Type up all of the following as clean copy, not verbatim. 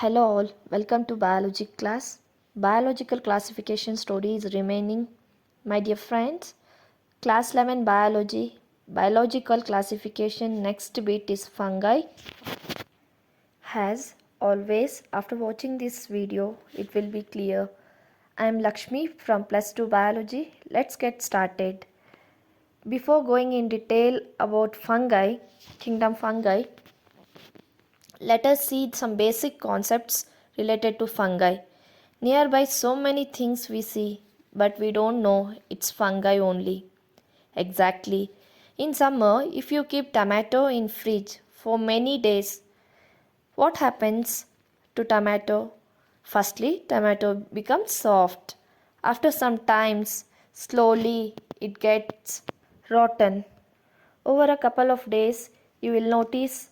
Hello all, welcome to biology class. Biological classification story is remaining. My dear friends, class 11 biology, biological classification next bit is fungi. As always, after watching this video, it will be clear. I am Lakshmi from plus 2 biology. Let's get started. Before going in detail about fungi, kingdom fungi, let us see some basic concepts related to fungi. Nearby so many things we see, but we don't know it's fungi only. Exactly. In summer, if you keep tomato in fridge for many days, what happens to tomato? Firstly, tomato becomes soft. After some times, slowly it gets rotten. Over a couple of days, you will notice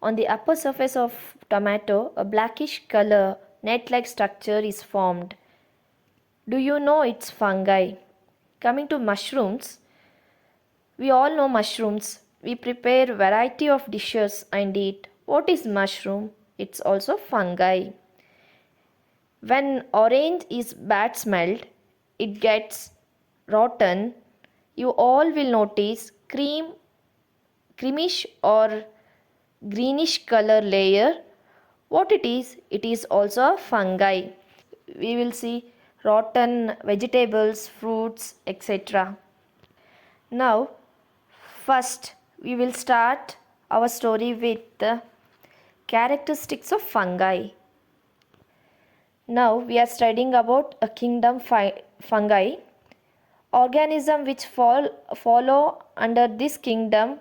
on the upper surface of tomato a blackish color net-like structure is formed. Do you know it's fungi? Coming to mushrooms, we all know mushrooms. We prepare variety of dishes and eat. What is mushroom? It's also fungi. When orange is bad smelled, it gets rotten. You all will notice creamish or greenish color layer. What it is also a fungi. We will see rotten vegetables, fruits, etc. Now, first we will start our story with the characteristics of fungi. Now we are studying about a kingdom fungi, organism which follow under this kingdom.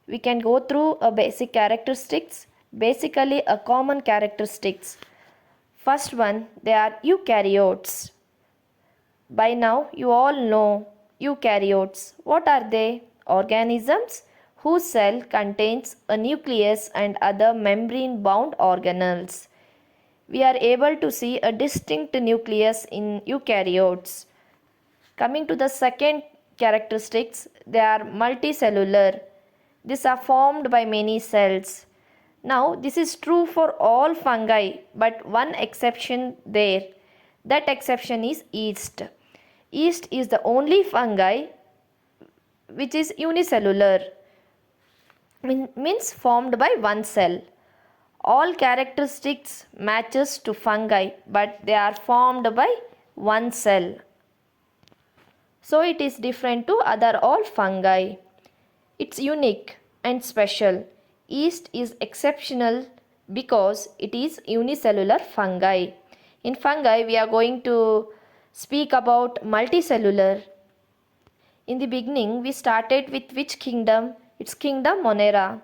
We can go through a basic characteristics, basically a common characteristics. First one, they are eukaryotes. By now you all know eukaryotes. What are they? Organisms whose cell contains a nucleus and other membrane bound organelles. We are able to see a distinct nucleus in eukaryotes. Coming to the second characteristics, they are multicellular. These are formed by many cells. Now this is true for all fungi, but one exception there. That exception is yeast. Yeast is the only fungi which is unicellular, means formed by one cell. All characteristics matches to fungi, but they are formed by one cell. So it is different to other all fungi. It's unique and special. Yeast is exceptional because it is unicellular fungi. In fungi, we are going to speak about multicellular. In the beginning, we started with which kingdom? It's kingdom Monera.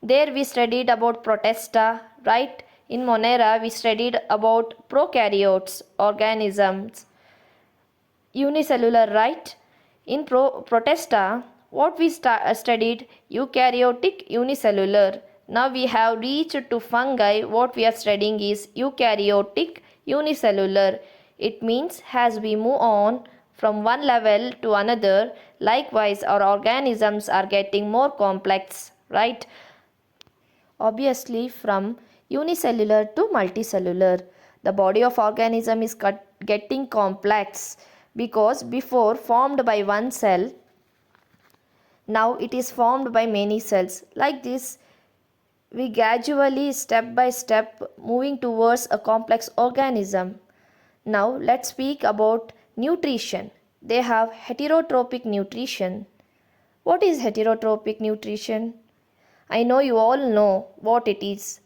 There we studied about Protista, right? In Monera, we studied about prokaryotes, organisms. Unicellular, right? In Protista, what we studied? Eukaryotic, unicellular. Now we have reached to fungi. What we are studying is eukaryotic, unicellular. It means as we move on from one level to another, likewise our organisms are getting more complex, right? Obviously, from unicellular to multicellular, the body of organism is getting complex because before formed by one cell, now it is formed by many cells. Like this, we gradually step by step moving towards a complex organism. Now let's speak about nutrition. They have heterotrophic nutrition. What is heterotrophic nutrition? I know you all know what it is.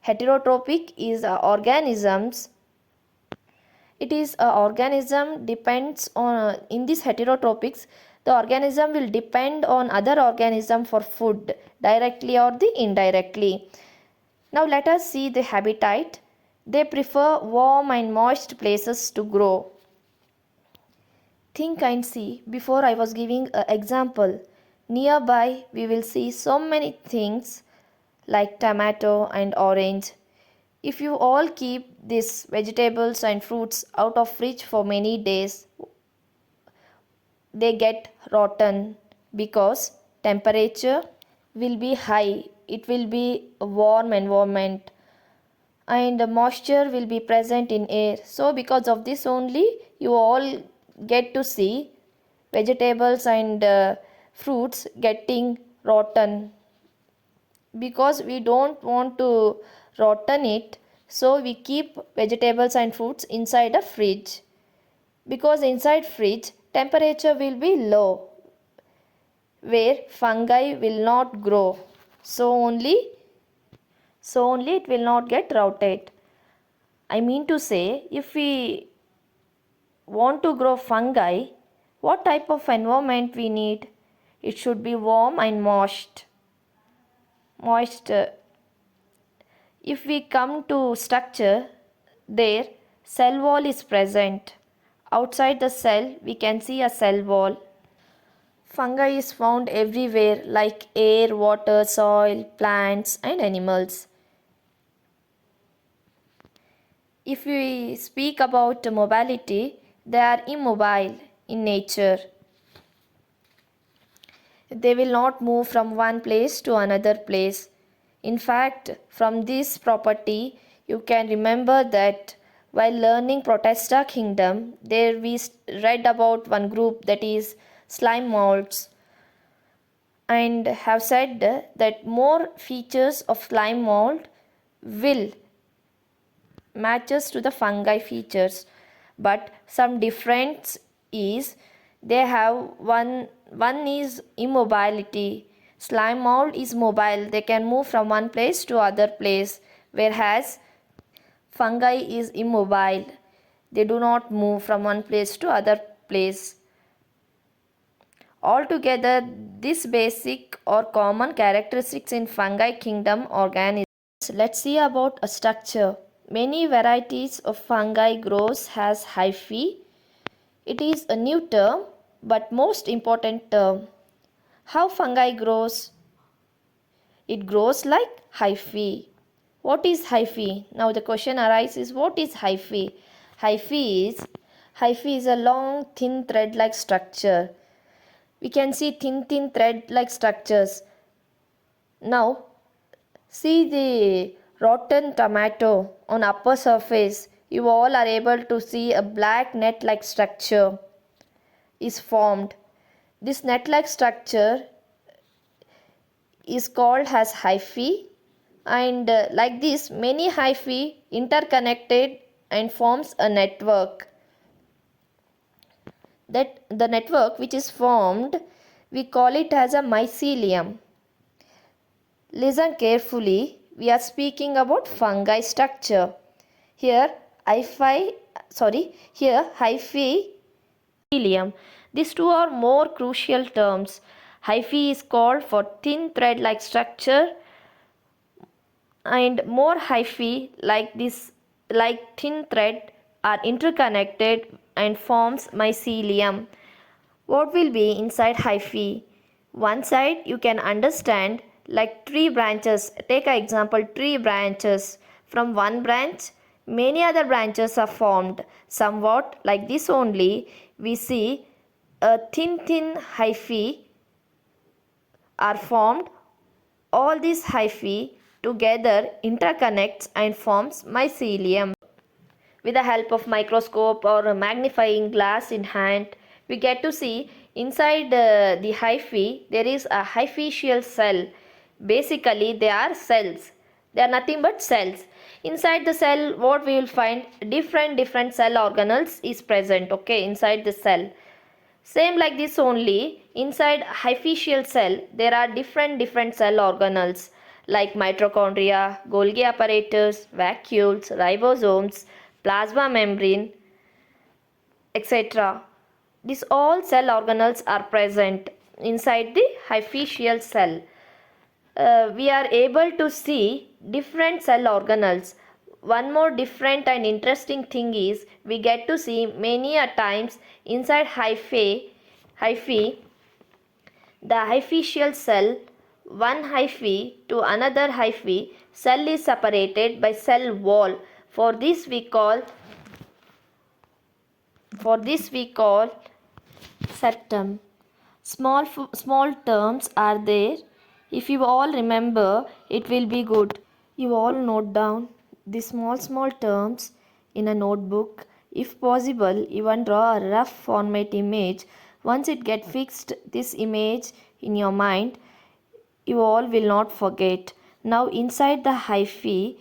Heterotrophic is organisms. It is a organism depends on in this heterotropics, the organism will depend on other organism for food directly or the indirectly. Now let us see the habitat. They prefer warm and moist places to grow. Think and see. Before I was giving an example. Nearby we will see so many things like tomato and orange. If you all keep these vegetables and fruits out of fridge for many days, they get rotten because temperature will be high. It will be a warm environment and moisture will be present in air. So because of this only you all get to see vegetables and fruits getting rotten, because we don't want to rotten it, so we keep vegetables and fruits inside a fridge, because inside fridge temperature will be low where fungi will not grow, so only it will not get rotted. I mean to say, if we want to grow fungi, what type of environment we need? It should be warm and moist. If we come to structure, there cell wall is present. Outside the cell we can see a cell wall. Fungi is found everywhere like air, water, soil, plants and animals. If we speak about mobility, they are immobile in nature. They will not move from one place to another place. In fact, from this property, you can remember that while learning Protista kingdom, there we read about one group, that is slime molds, and have said that more features of slime mold will matches to the fungi features, but some difference is they have one is immobility. Slime mold is mobile, they can move from one place to other place, whereas fungi is immobile, they do not move from one place to other place. Altogether, this basic or common characteristics in fungi kingdom organisms. Let's see about a structure. Many varieties of fungi grows as hyphae. It is a new term but most important term. How fungi grows? It grows like hyphae. What is hyphae? Now the question arises, what is hyphae? Hyphae is a long thin thread like structure. We can see thin thread like structures. Now see the rotten tomato on upper surface. You all are able to see a black net like structure is formed. This net like structure is called as hyphae, and like this many hyphae interconnected and forms a network. That the network which is formed, we call it as a mycelium. Listen carefully, we are speaking about fungi structure. Here hyphae, mycelium. These two are more crucial terms. Hyphae is called for thin thread like structure, and more hyphae like this like thin thread are interconnected and forms mycelium. What will be inside hyphae? One side you can understand like tree branches. Take an example, tree branches. From one branch many other branches are formed. Somewhat like this only we see a thin hyphae are formed. All these hyphae together interconnects and forms mycelium. With the help of microscope or a magnifying glass in hand, we get to see inside the hyphae there is a hyphaeal cell. Basically they are cells. They are nothing but cells. Inside the cell what we will find, different cell organelles is present, okay, inside the cell. Same like this only, inside hyphaeal cell there are different cell organelles like mitochondria, Golgi apparatus, vacuoles, ribosomes, plasma membrane, etc. These all cell organelles are present inside the hyphaeal cell. We are able to see different cell organelles. One more different and interesting thing is we get to see many a times inside hyphae, the hyphaeal cell, one hyphae to another hyphae, cell is separated by cell wall. For this we call septum. Small terms are there. If you all remember, it will be good. You all note down. the small terms in a notebook. If possible, even draw a rough format image. Once it gets fixed, this image in your mind, you all will not forget. Now inside the hyphae,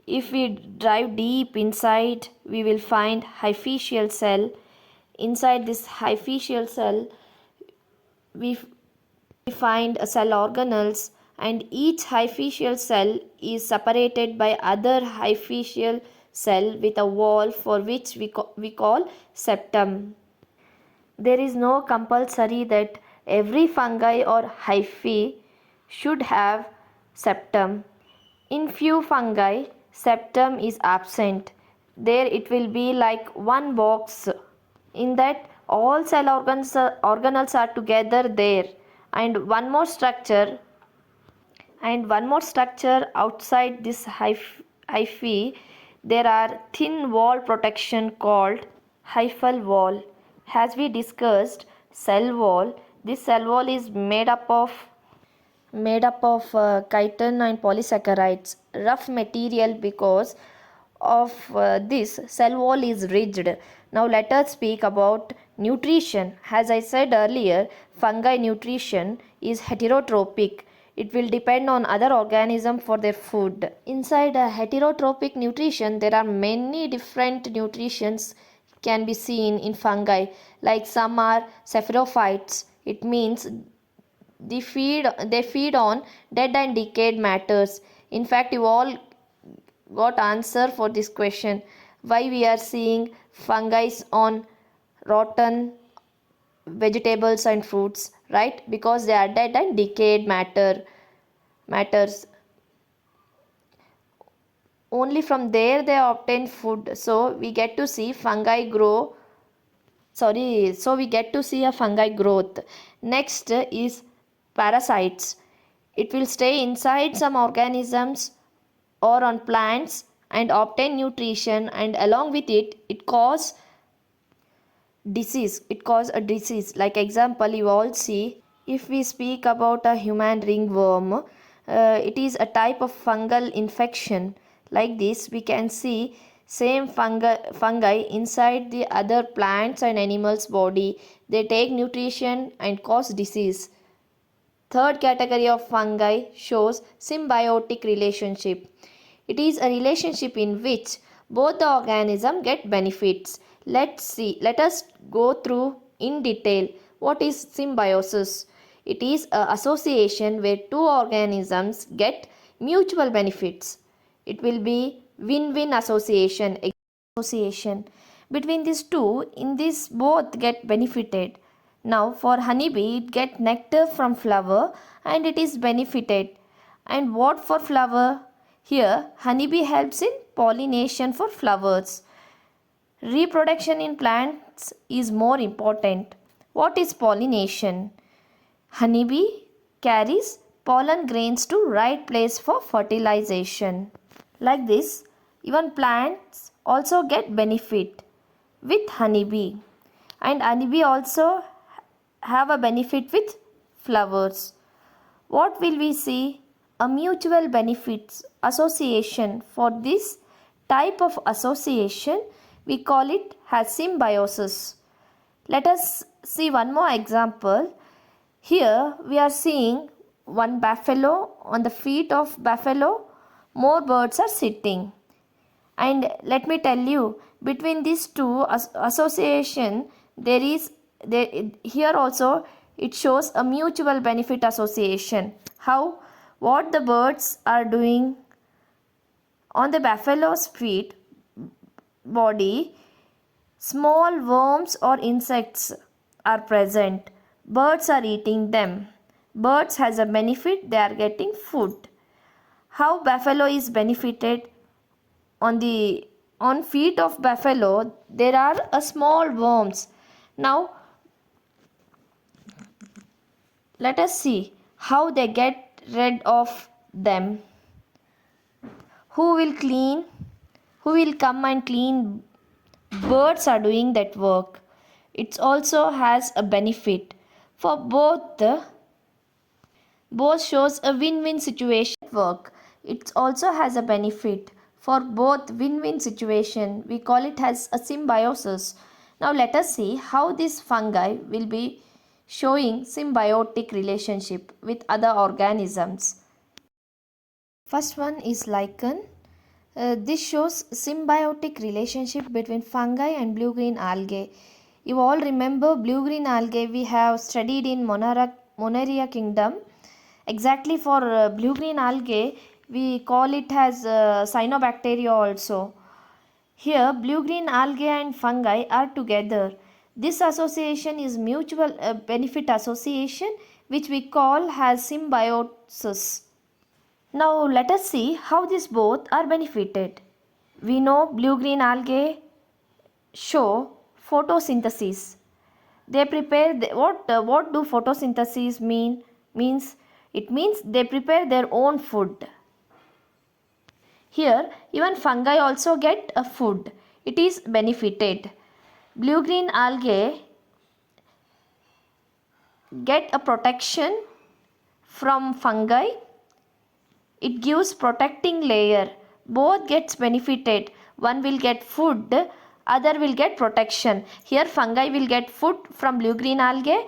if we dive deep inside, we will find hyphaeal cell. Inside this hyphaeal cell, we find cell organelles, and each hyphaeal cell is separated by other hyphaeal cell with a wall for which we call septum. There is no compulsory that every fungi or hyphae should have septum. In few fungi, septum is absent. There it will be like one box. In that all cell organelles are together there, and one more structure outside this hyphae. There are thin wall protection called hyphal wall. As we discussed, cell wall. This cell wall is made up of chitin and polysaccharides, rough material. Because of this, cell wall is rigid. Now let us speak about nutrition. As I said earlier, fungi nutrition is heterotrophic. It will depend on other organisms for their food. Inside a heterotrophic nutrition, there are many different nutritions can be seen in fungi. Like some are saprophytes. It means they feed on dead and decayed matters. In fact, you all got answer for this question. Why we are seeing fungi on rotten vegetables and fruits, right? Because they are dead and decayed matters. Only from there they obtain food. So we get to see we get to see a fungi growth. Next is parasites. It will stay inside some organisms or on plants and obtain nutrition, and along with it cause disease. Like example, you all see, if we speak about a human ringworm, it is a type of fungal infection. Like this, we can see same fungi inside the other plants and animals body. They take nutrition and cause disease. Third category of fungi shows symbiotic relationship. It is a relationship in which both the organism get benefits. Let us go through in detail what is symbiosis. It is an association where two organisms get mutual benefits. It will be win-win association between these two. In this, both get benefited. Now for honeybee, it get nectar from flower and it is benefited. And what for flower? Here honeybee helps in pollination for flowers. Reproduction in plants is more important. What is pollination? Honeybee carries pollen grains to right place for fertilization. Like this, even plants also get benefit with honeybee, and honeybee also have a benefit with flowers. What will we see? A mutual benefits association. For this type of association, we call it as symbiosis. Let us see one more example. Here we are seeing one buffalo. On the feet of buffalo, more birds are sitting. And let me tell you, between these two association, here also it shows a mutual benefit association. How? What the birds are doing on the buffalo's feet body, small worms or insects are present. Birds are eating them. Birds has a benefit, they are getting food. How buffalo is benefited? On feet of buffalo there are a small worms. Now let us see how they get rid of them. Who will come and clean? Birds are doing that work. It also has a benefit for both shows a win-win situation work. It also has a benefit for both win-win situation. We call it as a symbiosis. Now let us see how this fungi will be showing symbiotic relationship with other organisms. First one is lichen. This shows symbiotic relationship between fungi and blue-green algae. You all remember blue-green algae we have studied in Monaria kingdom. Exactly for blue-green algae we call it as cyanobacteria also. Here blue-green algae and fungi are together. This association is mutual benefit association which we call as symbiosis. Now let us see how these both are benefited. We know blue-green algae show photosynthesis. They prepare what do photosynthesis mean? It means they prepare their own food. Here even fungi also get a food. It is benefited. Blue-green algae get a protection from fungi. It gives protecting layer. Both gets benefited. One will get food, other will get protection. Here fungi will get food from blue-green algae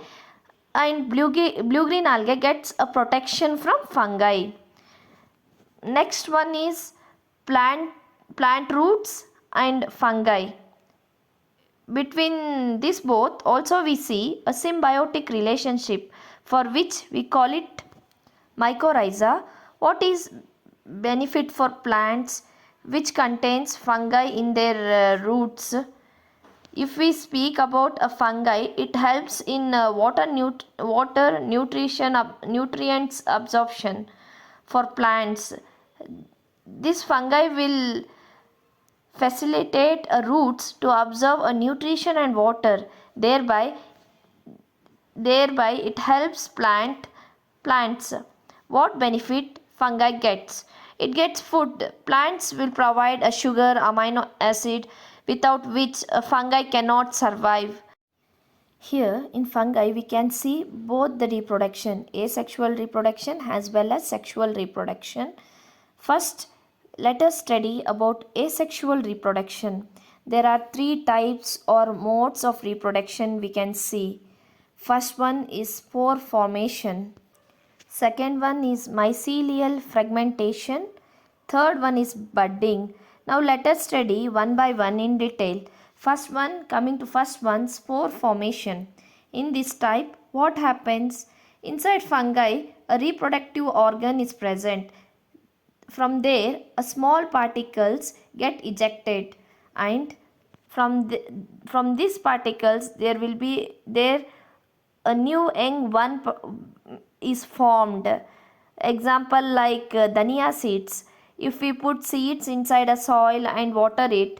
and blue-green algae gets a protection from fungi. Next one is plant roots and fungi. Between these both also we see a symbiotic relationship for which we call it mycorrhiza. What is benefit for plants which contains fungi in their roots? If we speak about a fungi, it helps in nutrients absorption for plants. This fungi will facilitate roots to absorb a nutrition and water. Thereby it helps plants. What benefit fungi gets? It gets food. Plants will provide a sugar, amino acid without which a fungi cannot survive. Here in fungi we can see both the reproduction, asexual reproduction as well as sexual reproduction. First, let us study about asexual reproduction. There are three types or modes of reproduction we can see. First one is spore formation. Second one is mycelial fragmentation. Third one is budding. Now let us study one by one in detail. Coming to first one, spore formation. In this type, what happens? Inside fungi, a reproductive organ is present. From there, a small particles get ejected, and from these particles there will be a new young one is formed. Example like dhania seeds. If we put seeds inside a soil and water it,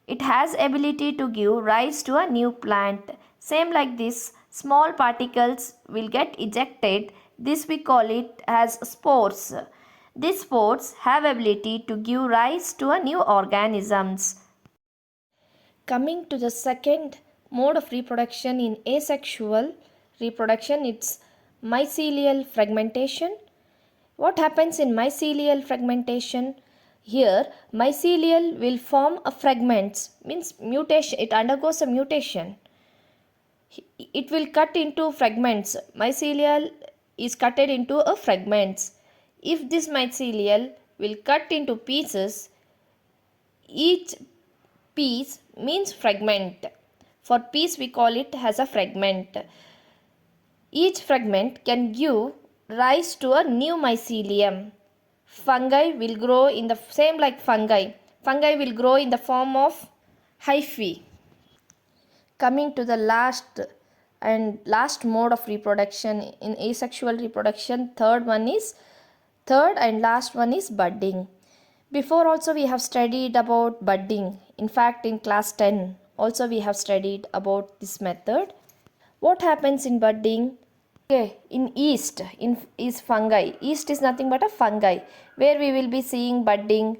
it has ability to give rise to a new plant. Same like this, small particles will get ejected. This we call it as spores. These spores have ability to give rise to a new organisms. Coming to the second mode of reproduction in asexual reproduction, it's mycelial fragmentation. What happens in mycelial fragmentation? Here mycelial will form a fragments, means mutation. It undergoes a mutation. It will cut into fragments. Mycelial is cutted into a fragments. If this mycelial will cut into pieces, each piece means fragment. For piece we call it as a fragment. Each fragment can give rise to a new mycelium. Fungi will grow in the same like fungi. Fungi will grow in the form of hyphae. Coming to the last mode of reproduction in asexual reproduction, third and last one is budding. Before also we have studied about budding. In fact, in class 10 also we have studied about this method. What happens in budding? Okay, in yeast is fungi. Yeast is nothing but a fungi where we will be seeing budding.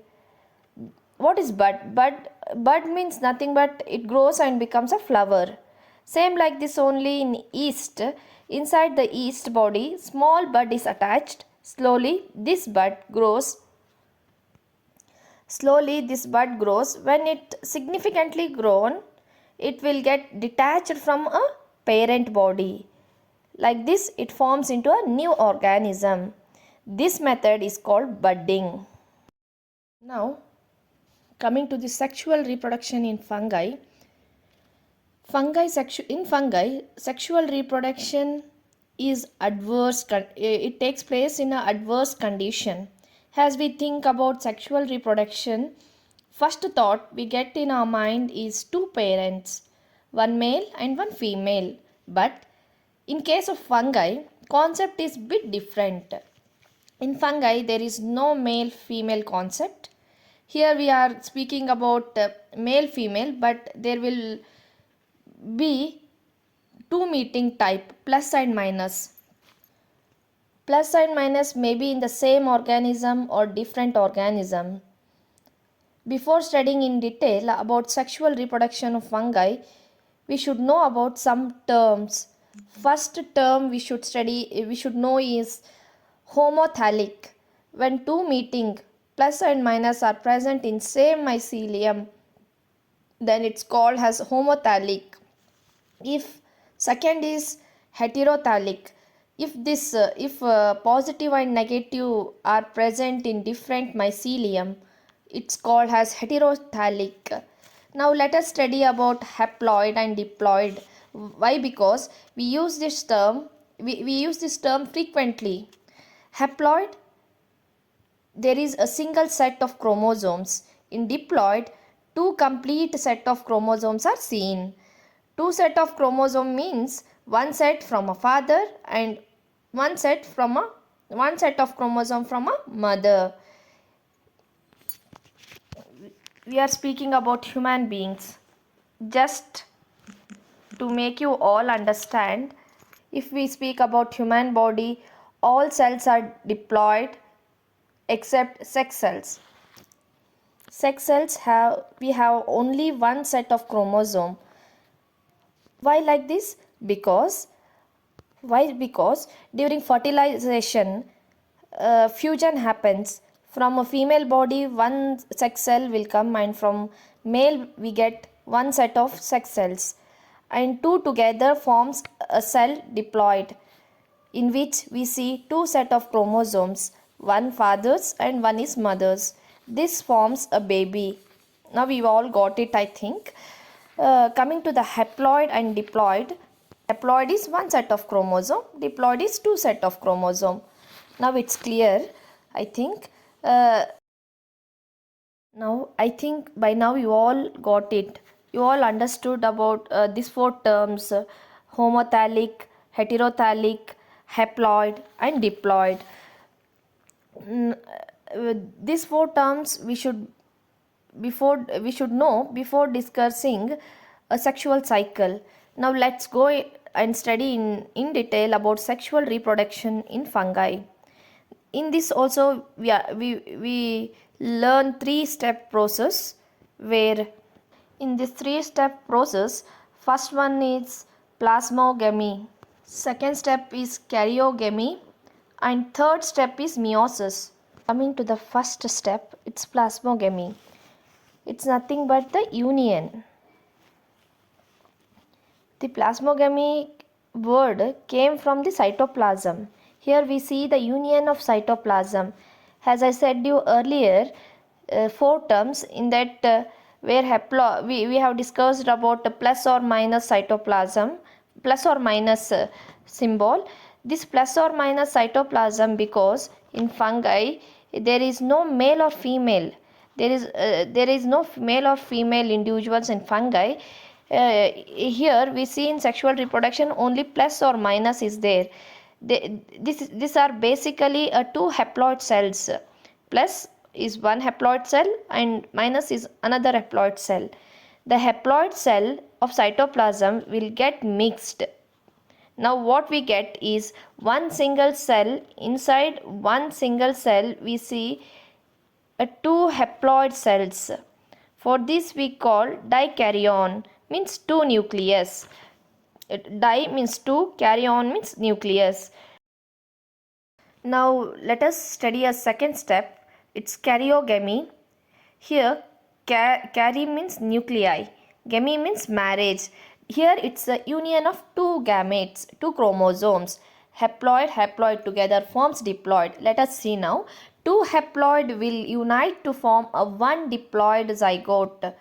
What is bud? Bud means nothing but it grows and becomes a flower. Same like this only in yeast. Inside the yeast body, small bud is attached. Slowly this bud grows. Slowly this bud grows. When it significantly grown, it will get detached from a parent body. Like this, it forms into a new organism. This method is called budding. Now, coming to the sexual reproduction in fungi. In fungi, sexual reproduction is adverse. It takes place in an adverse condition. As we think about sexual reproduction, first thought we get in our mind is two parents, one male and one female. But in case of fungi, concept is bit different. In fungi, there is no male female concept. Here we are speaking about male female, but there will be two meeting type, plus and minus. Plus and minus may be in the same organism or different organism. Before studying in detail about sexual reproduction of fungi, we should know about some terms. First term we should know is homothallic. When two meeting plus and minus are present in same mycelium, then it's called as homothallic. If second is heterothallic, if positive and negative are present in different mycelium, it's called as heterothallic. Now let us study about haploid and diploid. Why? Because we use this term frequently. Haploid, there is a single set of chromosomes. In diploid, two complete set of chromosomes are seen. Two set of chromosome means one set from a father and one set of chromosome from a mother. We are speaking about human beings. Just to make you all understand, if we speak about human body, all cells are diploid except sex cells. Sex cells we have only one set of chromosome. Why like this? Because during fertilization, fusion happens. From a female body, one sex cell will come, and from male we get one set of sex cells, and two together forms a cell diploid, in which we see two set of chromosomes, one father's and one is mother's. This forms a baby. Now we've all got it, I think. Coming to the haploid and diploid. Haploid is one set of chromosome, diploid is two set of chromosome. Now it's clear, I think. Now I think by now you all got it. You all understood about these four terms: homothallic, heterothallic, haploid and diploid. These four terms we should know before discussing a sexual cycle. Now let's go and study in detail about sexual reproduction in fungi. In this also we learn three-step process, where in this three-step process, first one is plasmogamy, second step is karyogamy, and third step is meiosis. Coming to the first step, it's plasmogamy. It's nothing but the union. The plasmogamy word came from the cytoplasm. Here we see the union of cytoplasm. As I said you earlier, four terms in that where we have discussed about the plus or minus cytoplasm, plus or minus symbol. This plus or minus cytoplasm, because in fungi there is no male or female. There is no male or female individuals in fungi. Here we see in sexual reproduction only plus or minus is there. These are basically two haploid cells. Plus is one haploid cell and minus is another haploid cell. The haploid cell of cytoplasm will get mixed. Now what we get is one single cell. Inside one single cell we see two haploid cells. For this we call dikaryon, means two nucleus. Di means two, karyon means nucleus. Now let us study a second step. It's karyogamy. Here, carry means nuclei, gamy means marriage. Here it's a union of two gametes, two chromosomes. Haploid together forms diploid. Let us see now. Two haploid will unite to form a one diploid zygote.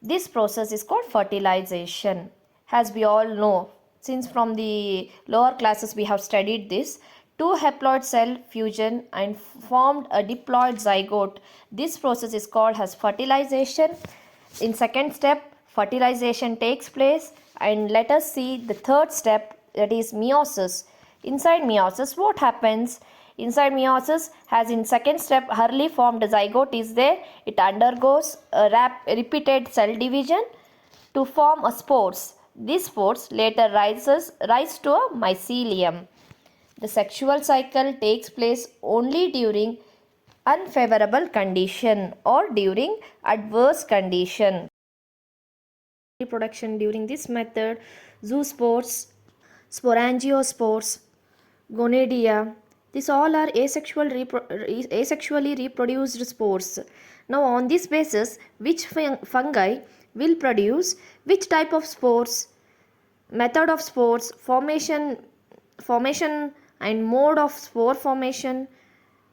This process is called fertilization. As we all know, since from the lower classes we have studied this, two haploid cell fusion and formed a diploid zygote. This process is called as fertilization. In second step, fertilization takes place, and let us see the third step, that is meiosis. Inside meiosis, what happens? Inside meiosis, as in second step, early formed zygote is there. It undergoes a repeated cell division to form a spores. These spores later rise to a mycelium. The sexual cycle takes place only during unfavorable condition or during adverse condition. Reproduction during this method, zoospores, sporangiospores, gonadia, these all are asexually reproduced spores. Now on this basis, which fungi will produce which type of spores, method of spores, formation and mode of spore formation,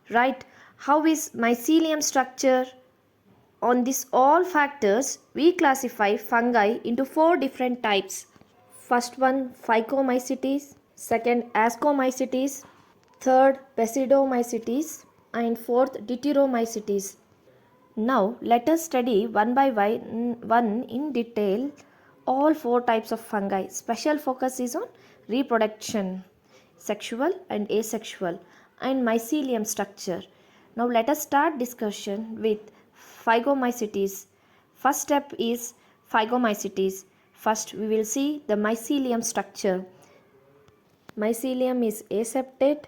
right? How is mycelium structure? On these all factors, we classify fungi into four different types. First one, Phycomycetes, second, Ascomycetes, third, Basidiomycetes, and fourth, Deuteromycetes. Now let us study one by one in detail all four types of fungi. Special focus is on reproduction, sexual and asexual, and mycelium structure. Now let us start discussion with Phycomycetes. First step is Phycomycetes. First we will see the mycelium structure. Mycelium is aseptate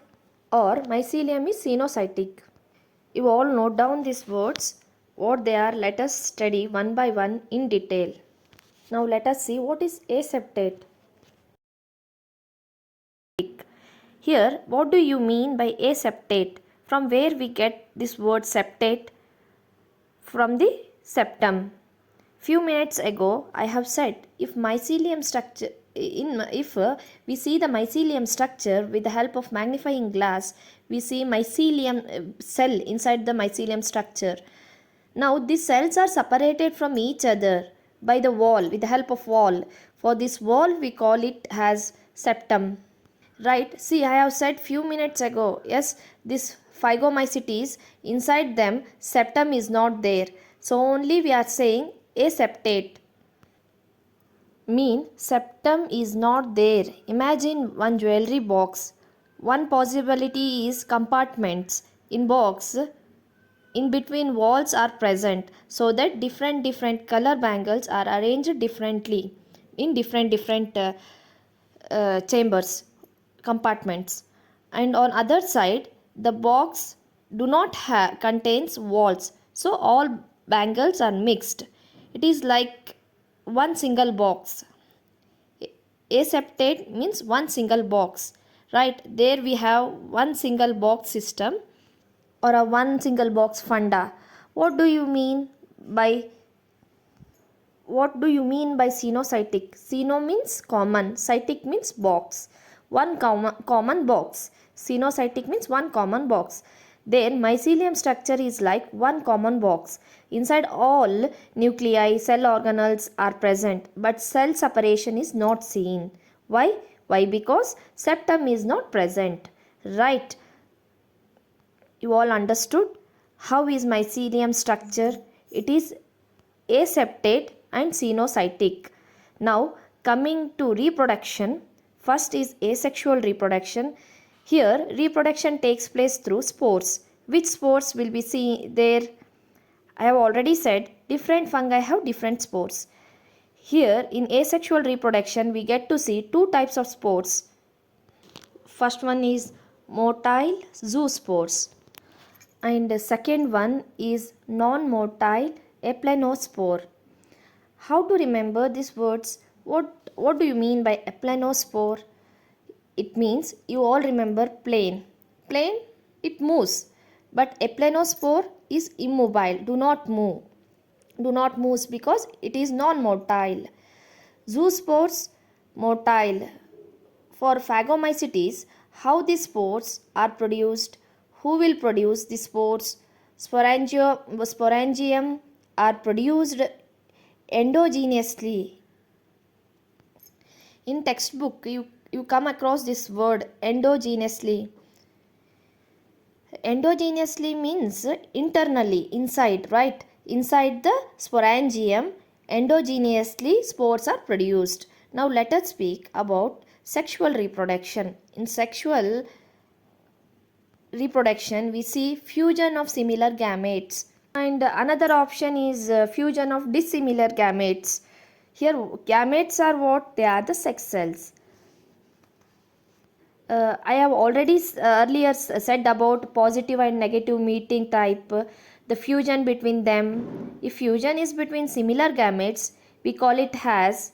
or mycelium is cenocytic. You all note down these words. What they are, let us study one by one in detail. Now let us see what is aseptate. Here, what do you mean by aseptate? From where we get this word septate? From the septum. Few minutes ago, I have said if mycelium structure, if we see the mycelium structure with the help of magnifying glass, we see mycelium cell inside the mycelium structure. Now these cells are separated from each other by the wall, with the help of wall. For this wall we call it as septum. Right, see I have said few minutes ago, yes, this Phycomycetes, inside them septum is not there. So only we are saying aseptate. Mean septum is not there. Imagine one jewelry box. One possibility is compartments in box. In between walls are present, so that different color bangles are arranged differently in different chambers, compartments. And on other side, the box do not contains walls, so all bangles are mixed. It is like one single box. Aseptate means one single box, right? There we have one single box system or a one single box funda. What do you mean by cenocytic? Ceno means common, cytic means box. One common box. Cenocytic means one common box. Then mycelium structure is like one common box. Inside all nuclei, cell organelles are present, but cell separation is not seen. Why? Why? Because septum is not present. Right? You all understood? How is mycelium structure? It is aseptate and cenocytic. Now coming to reproduction, first is asexual reproduction. Here reproduction takes place through spores. Which spores will be seen there? I have already said different fungi have different spores. Here in asexual reproduction we get to see two types of spores. First one is motile zoospores and the second one is non-motile aplanospore. How to remember these words? What do you mean by aplanospore? It means you all remember plane. Plane, it moves. But eplenospore is immobile, do not move. Do not move because it is non-motile. Zoospores, motile. For Phycomycetes, how the spores are produced, who will produce the spores? Sporangium are produced endogenously. In textbook, you come across this word endogenously. Endogenously means internally, inside, right? Inside the sporangium, endogenously spores are produced. Now let us speak about sexual reproduction. In sexual reproduction, we see fusion of similar gametes. And another option is fusion of dissimilar gametes. Here gametes are what? They are the sex cells. I have already earlier said about positive and negative meeting type, the fusion between them. If fusion is between similar gametes, we call it as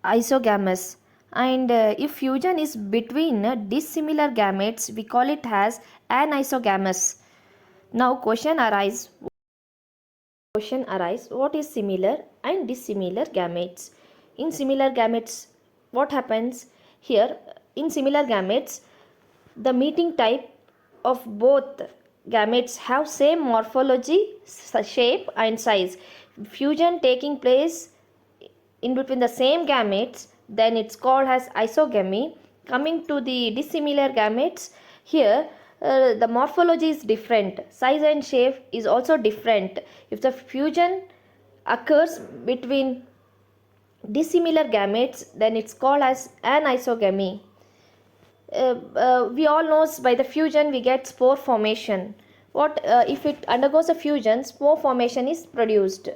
isogamous. And if fusion is between dissimilar gametes, we call it as anisogamous. Now question arise, what is similar and dissimilar gametes? In similar gametes, what happens? Here in similar gametes, the meeting type of both gametes have same morphology, shape and size. Fusion taking place in between the same gametes, then it's called as isogamy. Coming to the dissimilar gametes, here the morphology is different, size and shape is also different. If the fusion occurs between dissimilar gametes, then it's called as anisogamy. We all know by the fusion we get spore formation. What if it undergoes a fusion, spore formation is produced.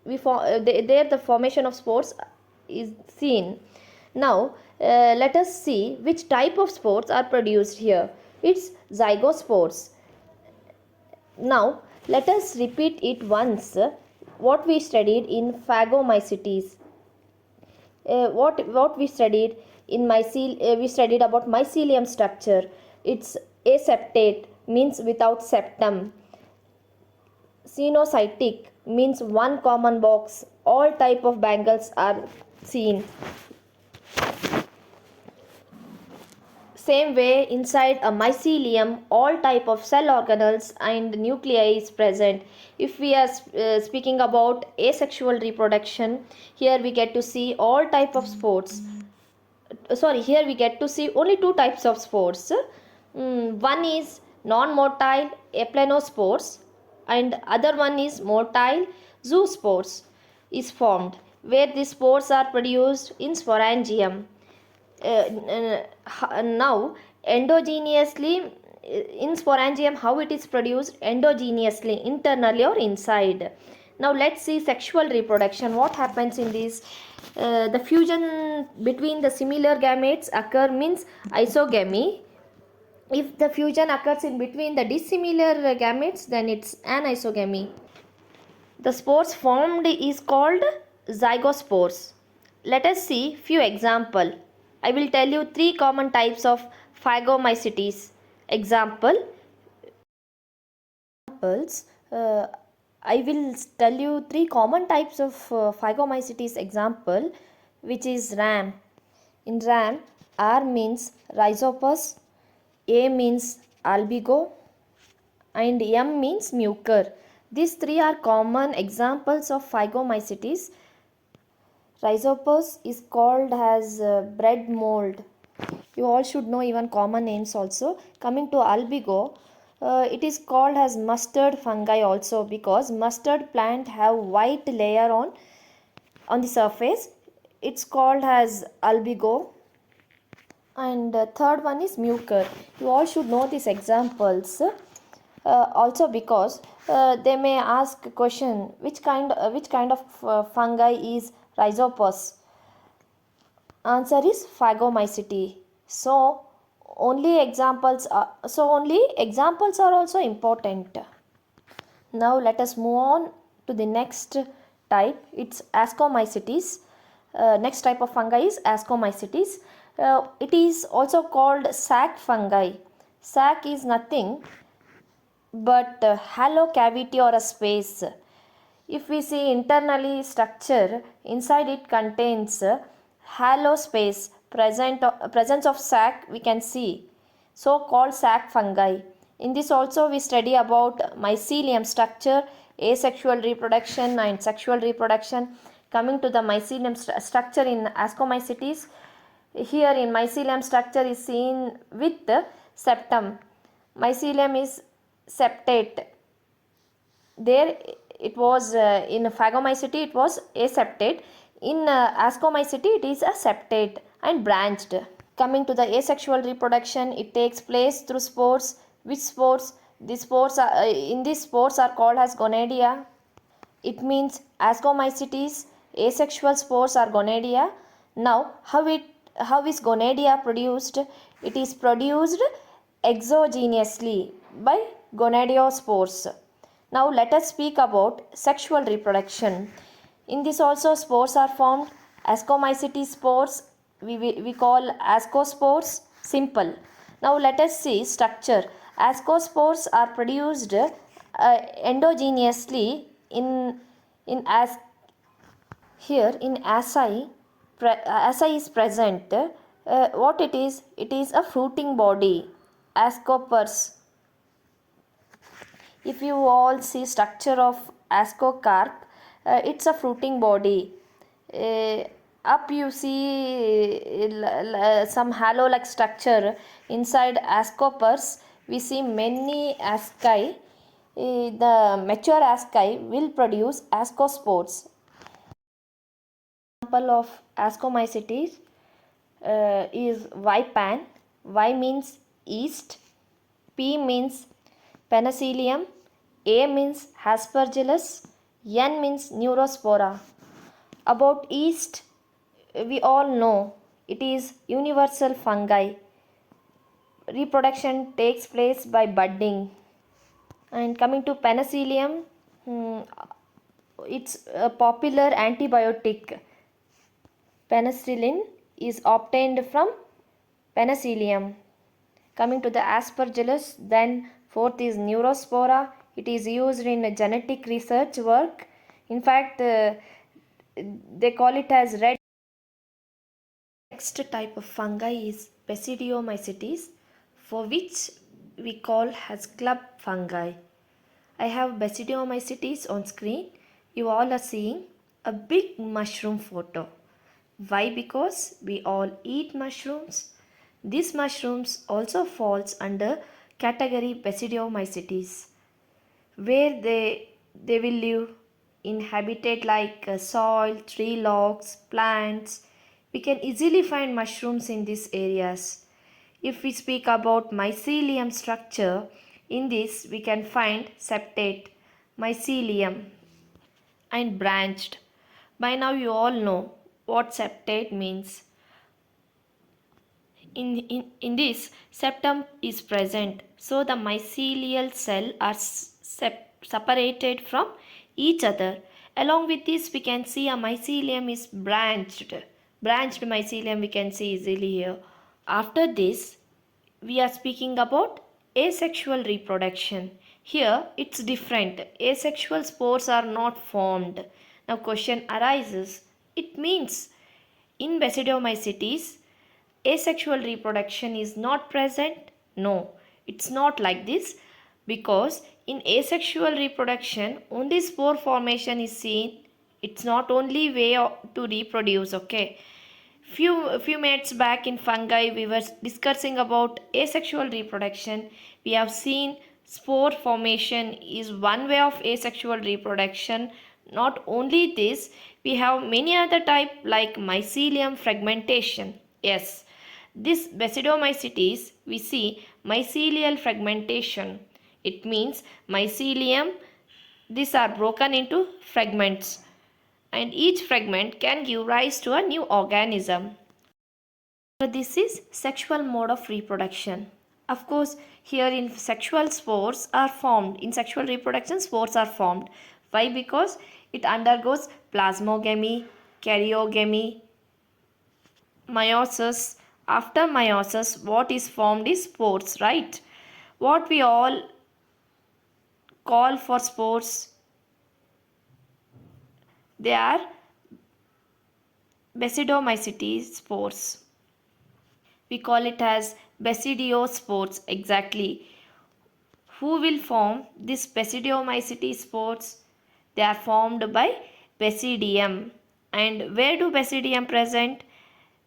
There the formation of spores is seen. Now let us see which type of spores are produced here. It's zygospores. Now let us repeat it once, what we studied in Phycomycetes. What we studied in we studied about mycelium structure. It's aseptate, means without septum. Cenocytic means one common box, all type of bangles are seen. Same way, inside a mycelium, all type of cell organelles and nuclei is present. If we are speaking about asexual reproduction, here we get to see all type of spores. Here we get to see only two types of spores. One is non-motile eplenospores and other one is motile zoospores is formed, where the spores are produced in sporangium. Now endogenously in sporangium, how it is produced? Endogenously, internally or inside. Now let's see sexual reproduction. What happens in this? The fusion between the similar gametes occur, means isogamy. If the fusion occurs in between the dissimilar gametes, then it's anisogamy. The spores formed is called zygospores. Let us see few example. I will tell you three common types of Phycomycetes. Examples. I will tell you three common types of Phycomycetes example, which is ram. In ram, R means rhizopus, A means albigo, and M means mucor. These three are common examples of Phycomycetes. Rhizopus is called as bread mold. You all should know even common names also. Coming to albigo, it is called as mustard fungi also, because mustard plant have white layer on the surface. It's called as albigo. And third one is mucor. You all should know these examples. Also because they may ask a question, which kind of fungi is rhizopus? Answer is Phycomycetes. So only examples are also important. Now let us move on to the next type. It's Ascomycetes. Next type of fungi is Ascomycetes. It is also called sac fungi. Sac is nothing but hollow cavity or a space. If we see internally structure, inside it contains hollow space, presence of sac we can see, so called sac fungi. In this also we study about mycelium structure, asexual reproduction and sexual reproduction. Coming to the mycelium structure in Ascomycetes, here in mycelium structure is seen with septum. Mycelium is septate. There it was in Phycomycetes it was aseptate. In Ascomycetes it is a septate and branched. Coming to the asexual reproduction, it takes place through spores. Which spores? These spores are, in these spores are called as gonadia. It means Ascomycetes asexual spores are gonadia. Now how is gonadia produced? It is produced exogenously by gonadiospores. Now let us speak about sexual reproduction. In this also spores are formed. Ascomycetes spores we call ascospores. Simple. Now let us see structure. Ascospores are produced endogenously in as here in asci is present. What it is? It is a fruiting body. Ascopus. If you all see structure of ascocarp, it's a fruiting body. Uh, Up you see some halo like structure. Inside ascopus we see many asci. The mature asci will produce ascospores. Example of Ascomycetes is Ypan. Y means yeast, P means penicillium, A means aspergillus, N means neurospora. About yeast, we all know it is universal fungi. Reproduction takes place by budding. And coming to penicillium, it's a popular antibiotic. Penicillin is obtained from penicillium. Coming to the aspergillus, then fourth is neurospora. It is used in genetic research work. In fact, they call it as red. Next type of fungi is Basidiomycetes, for which we call as club fungi. I have Basidiomycetes on screen. You all are seeing a big mushroom photo. Why? Because we all eat mushrooms. These mushrooms also falls under category Basidiomycetes, where they will live in habitat like soil, tree logs, plants. We can easily find mushrooms in these areas. If we speak about mycelium structure, in this we can find septate, mycelium and branched. By now you all know what septate means. In this, septum is present, so the mycelial cell are separated from each other. Along with this, we can see a mycelium is branched. Branched mycelium we can see easily here. After this, we are speaking about asexual reproduction. Here it's different. Asexual spores are not formed. Now question arises. It means in Basidiomycetes asexual reproduction is not present? No, it's not like this, because in asexual reproduction only spore formation is seen. It's not only way to reproduce, okay. Few minutes back in fungi we were discussing about asexual reproduction. We have seen spore formation is one way of asexual reproduction. Not only this, we have many other type like mycelium fragmentation. Yes, this Basidiomycetes we see mycelial fragmentation. It means mycelium, these are broken into fragments, and each fragment can give rise to a new organism. This is sexual mode of reproduction. Of course, here in sexual spores are formed. In sexual reproduction, spores are formed. Why? Because it undergoes plasmogamy, karyogamy, meiosis. After meiosis, what is formed is spores, right? What we all call for spores. They are Basidiomycetes spores. We call it as Basidiospores exactly. Who will form this Basidiomycetes spores? They are formed by Basidium. And where do Basidium present?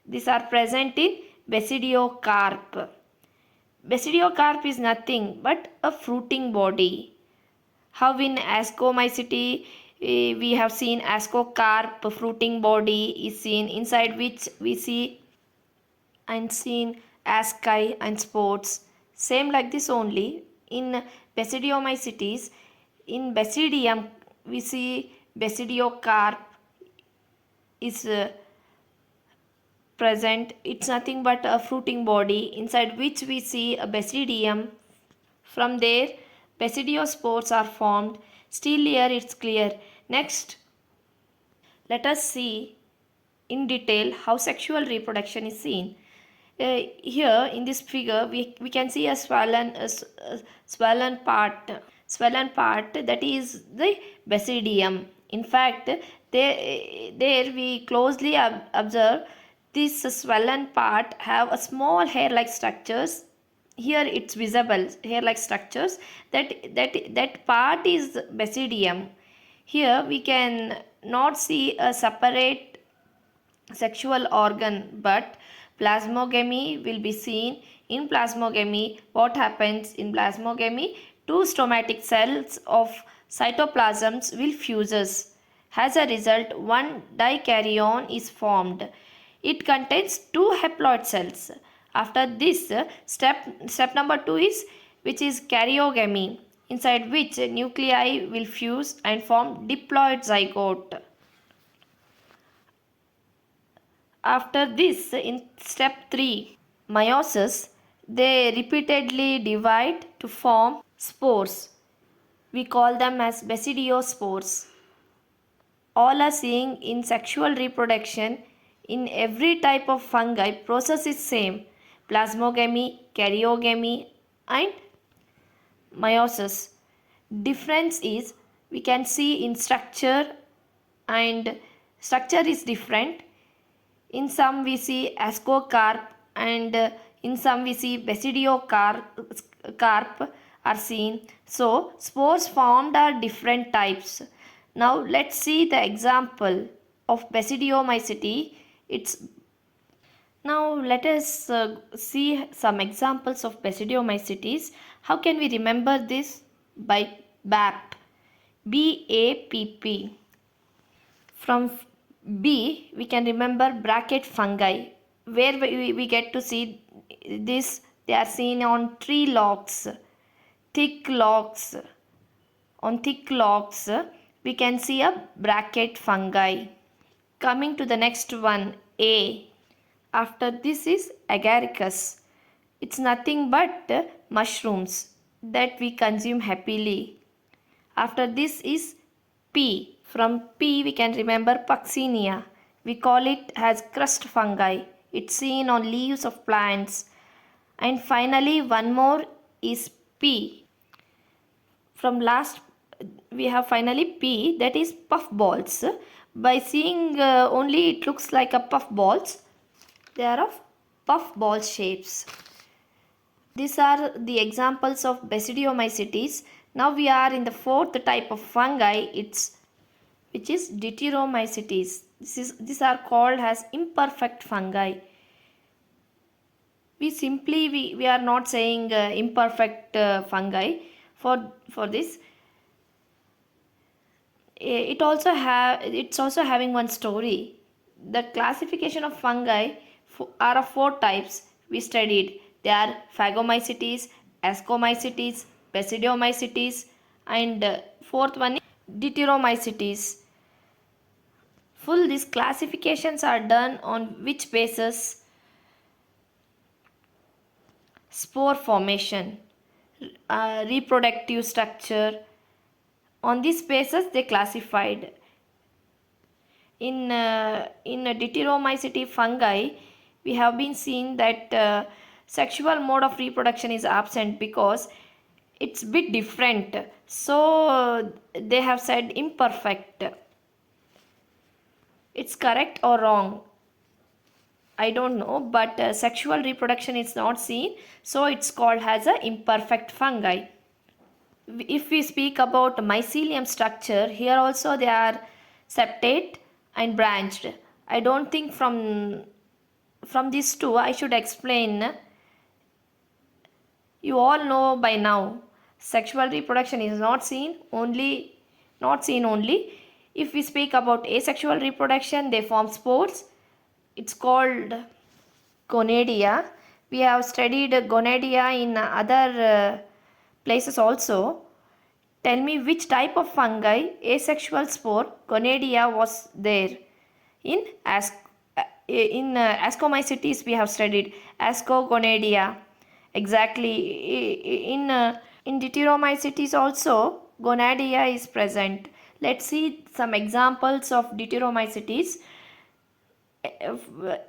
These are present in Basidiocarp. Basidiocarp is nothing but a fruiting body. How in Ascomycetes we have seen Ascocarp fruiting body is seen, inside which we see and seen asci and spores. Same like this only in Basidiomycetes. In Basidium we see Basidiocarp is present. It's nothing but a fruiting body inside which we see a Basidium. From there Basidiospores are formed. Still here it's clear. Next, let us see in detail how sexual reproduction is seen. Here in this figure we can see a swollen part that is the basidium. In fact, there we closely observe this swollen part have a small hair-like structures. Here it's visible hair-like structures. That part is basidium. Here we can not see a separate sexual organ, but plasmogamy will be seen. In plasmogamy, what happens in plasmogamy? Two stomatic cells of cytoplasms will fuses. As a result, one dikaryon is formed. It contains two haploid cells. After this, step number 2 is which is karyogamy, inside which nuclei will fuse and form diploid zygote. After this, in step 3, meiosis, they repeatedly divide to form spores. We call them as basidiospores. All are seeing in sexual reproduction. In every type of fungi, process is same. Plasmogamy, karyogamy and meiosis. Difference is we can see in structure, and structure is different. In some we see ascocarp and in some we see basidiocarp are seen. So spores formed are different types. Now let's see the example of Basidiomycetes. Now let us see some examples of Basidiomycetes. How can we remember this? By BAPP. BAPP. From B we can remember bracket fungi, where we get to see this. They are seen on tree logs, thick logs. On thick logs we can see a bracket fungi. Coming to the next one, A. After this is agaricus. It's nothing but mushrooms that we consume happily. After this is P. From P we can remember Puccinia. We call it as crust fungi. It's seen on leaves of plants. And finally one more is P. From last we have finally P, that is puff balls. By seeing only it looks like a puff balls. They are of puff ball shapes. These are the examples of Basidiomycetes. Now we are in the fourth type of fungi, which is Deuteromycetes. These are called as imperfect fungi. We are not saying imperfect fungi for this. It's also having one story. The classification of fungi are of 4 types we studied. They are Phycomycetes, Ascomycetes, Basidiomycetes, and fourth one is Deuteromycetes. Full these classifications are done on which basis? Spore formation, reproductive structure. On this basis they classified. In Deuteromycetes fungi, we have been seeing that sexual mode of reproduction is absent because it's bit different, so they have said imperfect. It's correct or wrong, I don't know, but sexual reproduction is not seen, so it's called as a imperfect fungi. If we speak about mycelium structure, here also they are septate and branched. I don't think from these two I should explain. You all know by now, sexual reproduction is not seen only. If we speak about asexual reproduction, they form spores. It's called gonadia. We have studied gonadia in other places also. Tell me which type of fungi asexual spore gonadia was there. In Ascomycetes we have studied Ascogonadia. Exactly. In Deuteromycetes also gonadia is present. Let's see some examples of Deuteromycetes.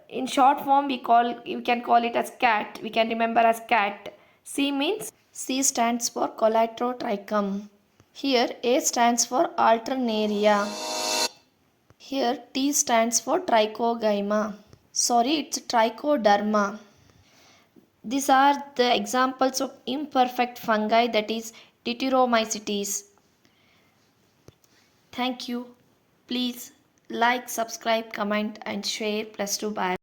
In short form we can call it as cat. We can remember as cat. C stands for Coletrotrichum. Here A stands for Alternaria. Here T stands for Trichogyma. Sorry, it's Trichoderma. These are the examples of imperfect fungi, that is Deuteromycetes. Thank you. Please like, subscribe, comment and share. +2 bye.